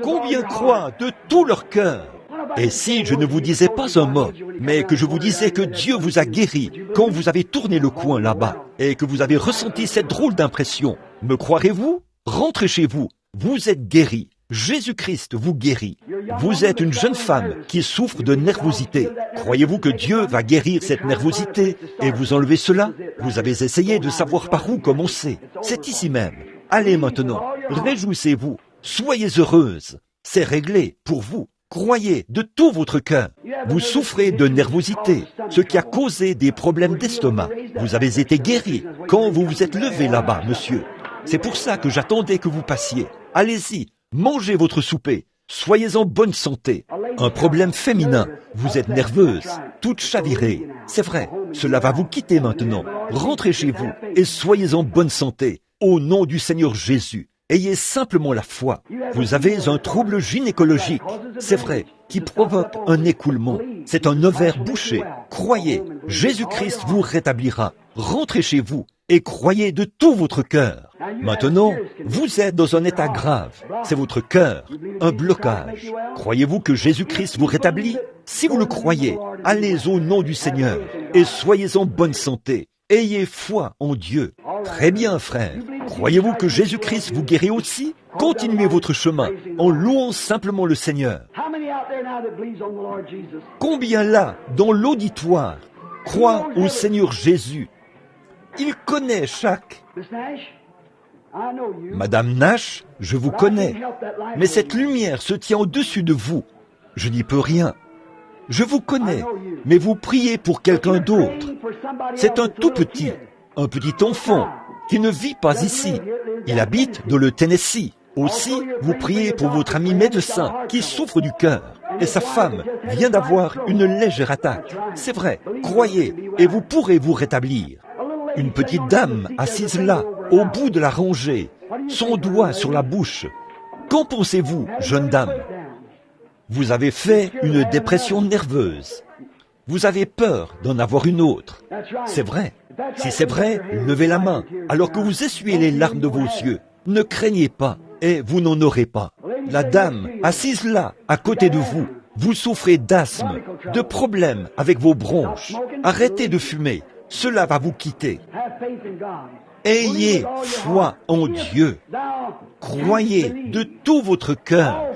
Combien croient de tout leur cœur? Et si je ne vous disais pas un mot, mais que je vous disais que Dieu vous a guéri quand vous avez tourné le coin là-bas et que vous avez ressenti cette drôle d'impression, me croirez-vous? Rentrez chez vous, vous êtes guéris. Jésus-Christ vous guérit. Vous êtes une jeune femme qui souffre de nervosité. Croyez-vous que Dieu va guérir cette nervosité et vous enlever cela? Vous avez essayé de savoir par où commencer. C'est ici même. Allez maintenant, réjouissez-vous, soyez heureuse. C'est réglé pour vous. Croyez de tout votre cœur. Vous souffrez de nervosité, ce qui a causé des problèmes d'estomac. Vous avez été guéri quand vous vous êtes levé là-bas, monsieur. C'est pour ça que j'attendais que vous passiez. Allez-y, mangez votre souper. Soyez en bonne santé. Un problème féminin. Vous êtes nerveuse, toute chavirée. C'est vrai, cela va vous quitter maintenant. Rentrez chez vous et soyez en bonne santé. Au nom du Seigneur Jésus. Ayez simplement la foi. Vous avez un trouble gynécologique, c'est vrai, qui provoque un écoulement. C'est un ovaire bouché. Croyez, Jésus-Christ vous rétablira. Rentrez chez vous et croyez de tout votre cœur. Maintenant, vous êtes dans un état grave. C'est votre cœur, un blocage. Croyez-vous que Jésus-Christ vous rétablit? Si vous le croyez, allez au nom du Seigneur et soyez en bonne santé. Ayez foi en Dieu. Très bien, frère. Croyez-vous que Jésus-Christ vous guérit aussi? Continuez votre chemin en louant simplement le Seigneur. Combien là, dans l'auditoire, croient au Seigneur Jésus? Il connaît chaque... Madame Nash, je vous connais, mais cette lumière se tient au-dessus de vous. Je n'y peux rien. Je vous connais, mais vous priez pour quelqu'un d'autre. C'est un tout petit, un petit enfant qui ne vit pas ici. Il habite dans le Tennessee. Aussi, vous priez pour votre ami médecin qui souffre du cœur. Et sa femme vient d'avoir une légère attaque. C'est vrai, croyez, et vous pourrez vous rétablir. Une petite dame assise là, au bout de la rangée, son doigt sur la bouche. Qu'en pensez-vous, jeune dame? Vous avez fait une dépression nerveuse. Vous avez peur d'en avoir une autre. C'est vrai. Si c'est vrai, levez la main, alors que vous essuyez les larmes de vos yeux. Ne craignez pas, et vous n'en aurez pas. La dame, assise là, à côté de vous, vous souffrez d'asthme, de problèmes avec vos bronches. Arrêtez de fumer, cela va vous quitter. Ayez foi en Dieu. Croyez de tout votre cœur.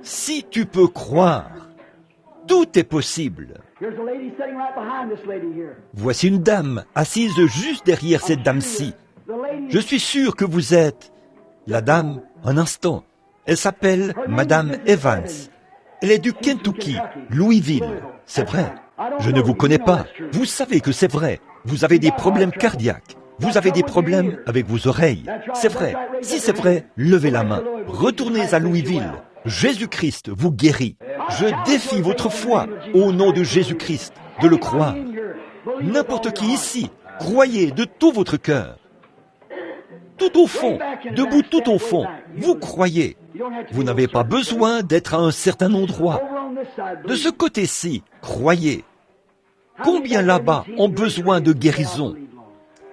Si tu peux croire, tout est possible. Voici une dame assise juste derrière cette dame-ci. Je suis sûr que vous êtes... La dame, un instant, elle s'appelle Madame Evans. Elle est du Kentucky, Louisville. C'est vrai. Je ne vous connais pas. Vous savez que c'est vrai. Vous avez des problèmes cardiaques. Vous avez des problèmes avec vos oreilles. C'est vrai. Si c'est vrai, levez la main. Retournez à Louisville. Jésus-Christ vous guérit. Je défie votre foi au nom de Jésus-Christ de le croire. N'importe qui ici, croyez de tout votre cœur. Tout au fond, debout tout au fond, vous croyez. Vous n'avez pas besoin d'être à un certain endroit. De ce côté-ci, croyez. Combien là-bas ont besoin de guérison?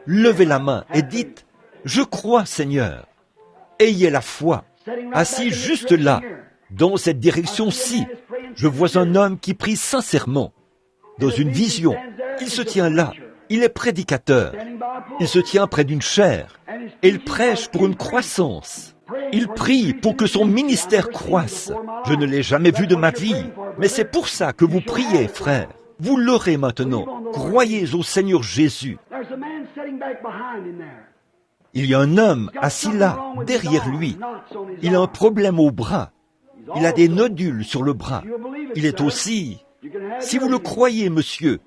Levez la main et dites, « Je crois, Seigneur. » Ayez la foi. Assis juste là, dans cette direction-ci, je vois un homme qui prie sincèrement. Dans une vision, il se tient là. Il est prédicateur. Il se tient près d'une chaire. Et il prêche pour une croissance. Il prie pour que son ministère croisse. Je ne l'ai jamais vu de ma vie. Mais c'est pour ça que vous priez, frère. Vous l'aurez maintenant. Croyez au Seigneur Jésus. Il y a un homme assis là, derrière lui. Il a un problème au bras. Il a des nodules sur le bras. Il est aussi... Si vous le croyez, monsieur,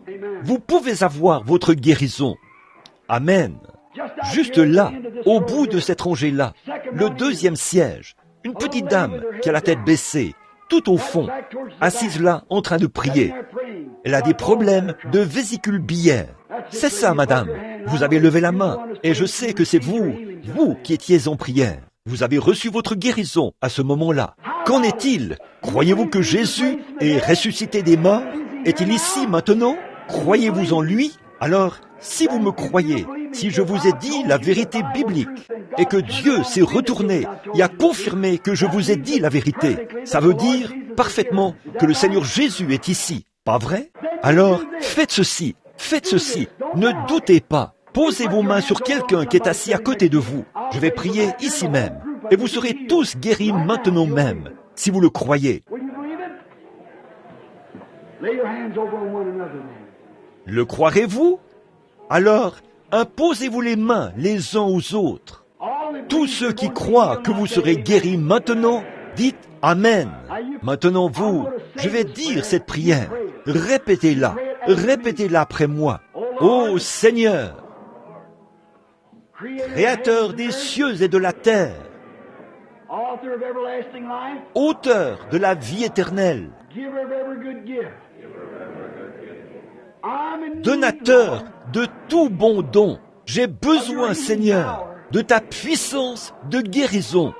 vous pouvez avoir votre guérison. Amen. Juste là, au bout de cette rangée-là, le deuxième siège, une petite dame qui a la tête baissée, tout au fond, assise là en train de prier. Elle a des problèmes de vésicule biliaire. C'est ça, madame. Vous avez levé la main et je sais que c'est vous qui étiez en prière. Vous avez reçu votre guérison à ce moment-là. Qu'en est-il? Croyez-vous que Jésus est ressuscité des morts? Est-il ici maintenant? Croyez-vous en lui? Alors, si vous me croyez, si je vous ai dit la vérité biblique et que Dieu s'est retourné et a confirmé que je vous ai dit la vérité, ça veut dire parfaitement que le Seigneur Jésus est ici, pas vrai? Alors, faites ceci, ne doutez pas. Posez vos mains sur quelqu'un qui est assis à côté de vous. Je vais prier ici même. Et vous serez tous guéris maintenant même, si vous le croyez. Le croirez-vous? Alors, imposez-vous les mains les uns aux autres. Tous ceux qui croient que vous serez guéris maintenant, dites Amen. Maintenant vous, je vais dire cette prière. Répétez-la après moi. Ô Seigneur, Créateur des cieux et de la terre, Auteur de la vie éternelle, Donateur de tout bon don, j'ai besoin, Seigneur, de ta puissance de guérison.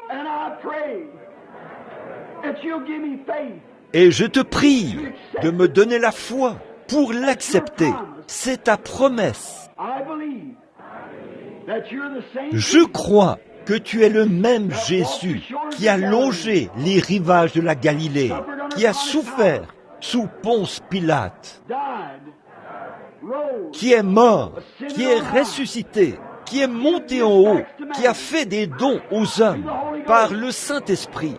Et je te prie de me donner la foi pour l'accepter. C'est ta promesse. Je crois que tu es le même Jésus qui a longé les rivages de la Galilée, qui a souffert sous Ponce Pilate, qui est mort, qui est ressuscité, qui est monté en haut, qui a fait des dons aux hommes par le Saint-Esprit.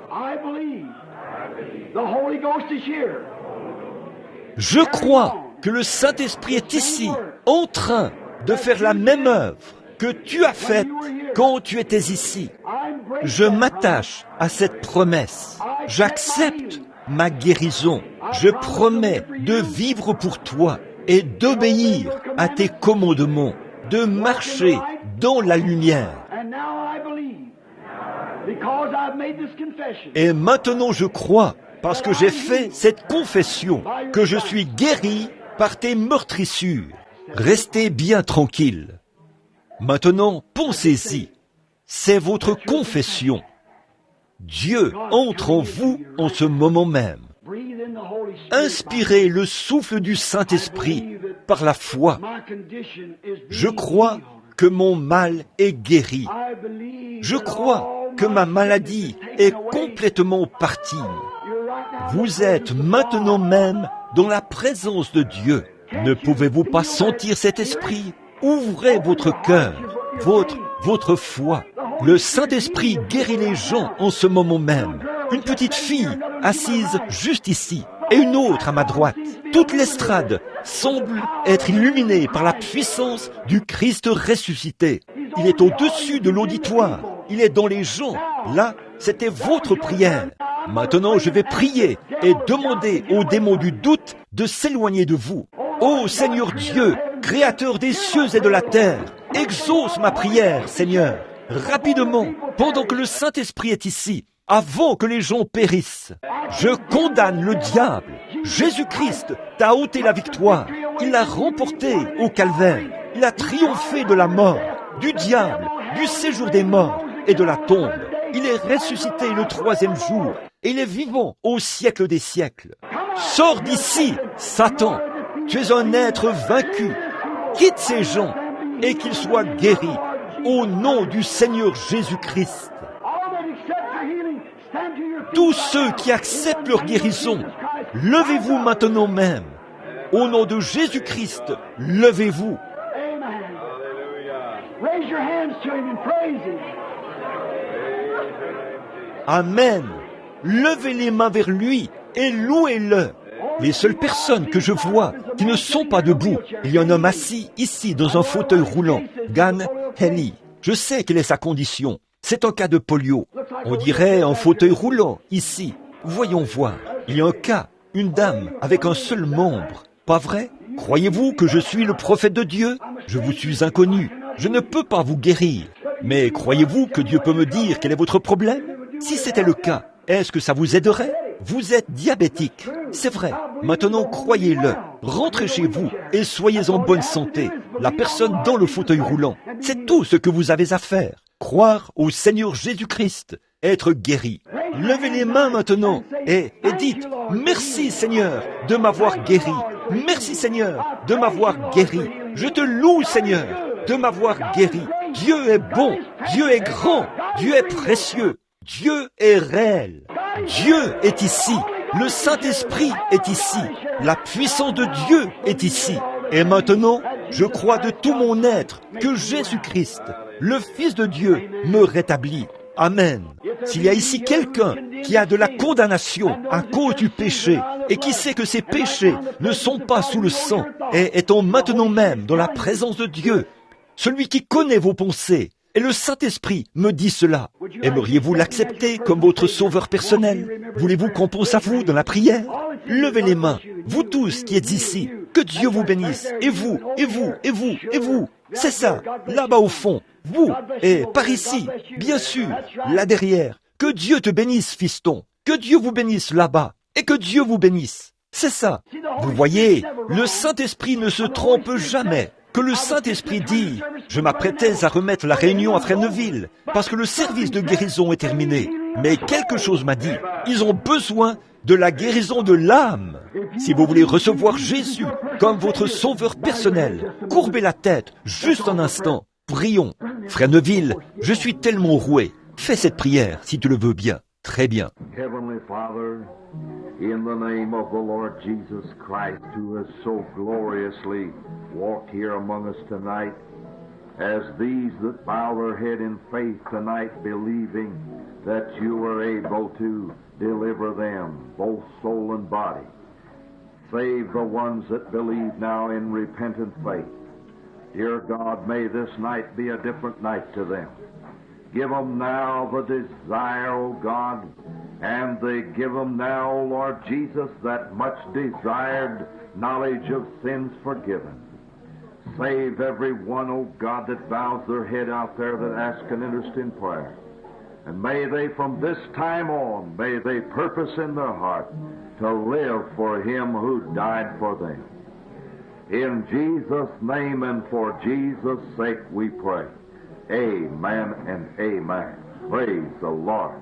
Je crois que le Saint-Esprit est ici, en train de faire la même œuvre que tu as faite quand tu étais ici. Je m'attache à cette promesse. J'accepte ma guérison. Je promets de vivre pour toi et d'obéir à tes commandements, de marcher dans la lumière. Et maintenant je crois, parce que j'ai fait cette confession, que je suis guéri par tes meurtrissures. Restez bien tranquille. Maintenant, pensez-y. C'est votre confession. Dieu entre en vous en ce moment même. Inspirez le souffle du Saint-Esprit par la foi. Je crois que mon mal est guéri. Je crois que ma maladie est complètement partie. Vous êtes maintenant même dans la présence de Dieu. Ne pouvez-vous pas sentir cet esprit? Ouvrez votre cœur, votre foi. Le Saint-Esprit guérit les gens en ce moment même. Une petite fille assise juste ici et une autre à ma droite. Toute l'estrade semble être illuminée par la puissance du Christ ressuscité. Il est au-dessus de l'auditoire. Il est dans les gens. Là, c'était votre prière. Maintenant, je vais prier et demander aux démons du doute de s'éloigner de vous. Ô Seigneur Dieu, Créateur des cieux et de la terre, exauce ma prière, Seigneur, rapidement, pendant que le Saint-Esprit est ici, avant que les gens périssent. Je condamne le diable. Jésus-Christ t'a ôté la victoire. Il l'a remporté au calvaire. Il a triomphé de la mort, du diable, du séjour des morts et de la tombe. Il est ressuscité le 3e jour et il est vivant au siècle des siècles. Sors d'ici, Satan. Tu es un être vaincu. Quitte ces gens et qu'ils soient guéris au nom du Seigneur Jésus-Christ. Tous ceux qui acceptent leur guérison, levez-vous maintenant même. Au nom de Jésus-Christ, levez-vous. Amen. Levez les mains vers lui et louez-le. Les seules personnes que je vois qui ne sont pas debout, il y a un homme assis ici dans un fauteuil roulant, Gan Heli. Je sais quelle est sa condition. C'est un cas de polio. On dirait un fauteuil roulant ici. Voyons voir. Il y a un cas, une dame avec un seul membre. Pas vrai? Croyez-vous que je suis le prophète de Dieu? Je vous suis inconnu. Je ne peux pas vous guérir. Mais croyez-vous que Dieu peut me dire quel est votre problème? Si c'était le cas, est-ce que ça vous aiderait? Vous êtes diabétique. C'est vrai. Maintenant, croyez-le. Rentrez chez vous et soyez en bonne santé. La personne dans le fauteuil roulant, c'est tout ce que vous avez à faire. Croire au Seigneur Jésus-Christ, être guéri. Levez les mains maintenant et dites « Merci Seigneur de m'avoir guéri. Merci Seigneur de m'avoir guéri. Je te loue Seigneur de m'avoir guéri. Dieu est bon, Dieu est grand, Dieu est précieux, Dieu est réel. Dieu est ici, le Saint-Esprit est ici, la puissance de Dieu est ici. Et maintenant, je crois de tout mon être que Jésus-Christ, le Fils de Dieu, me rétablit. Amen. S'il y a ici quelqu'un qui a de la condamnation à cause du péché et qui sait que ses péchés ne sont pas sous le sang et étant maintenant même dans la présence de Dieu, celui qui connaît vos pensées, et le Saint-Esprit me dit cela. Aimeriez-vous l'accepter comme votre sauveur personnel? Voulez-vous qu'on pense à vous dans la prière? Levez les mains, vous tous qui êtes ici. Que Dieu vous bénisse. Et vous, et vous, et vous, et vous. C'est ça, là-bas au fond. Vous, et par ici, bien sûr, là derrière. Que Dieu te bénisse, fiston. Que Dieu vous bénisse là-bas. Et que Dieu vous bénisse. C'est ça. Vous voyez, le Saint-Esprit ne se trompe jamais. Que le Saint-Esprit dit, je m'apprêtais à remettre la réunion à Fresneville, parce que le service de guérison est terminé. Mais quelque chose m'a dit, ils ont besoin de la guérison de l'âme. Si vous voulez recevoir Jésus comme votre sauveur personnel, courbez la tête, juste un instant. Prions. Fresneville, je suis tellement roué. Fais cette prière, si tu le veux bien. Très bien. Heavenly Father, in the name of the Lord Jesus Christ, who has so gloriously walked here among us tonight, as these that bow their head in faith tonight, believing that you are able to deliver them, both soul and body. Save the ones that believe now in repentant faith. Dear God, may this night be a different night to them. Give them now the desire, O God, and they give them now, O Lord Jesus, that much desired knowledge of sins forgiven. Save every one, O God, that bows their head out there that asks an interest in prayer. And may they from this time on, may they purpose in their heart to live for Him who died for them. In Jesus' name and for Jesus' sake we pray. Amen and amen. Praise the Lord.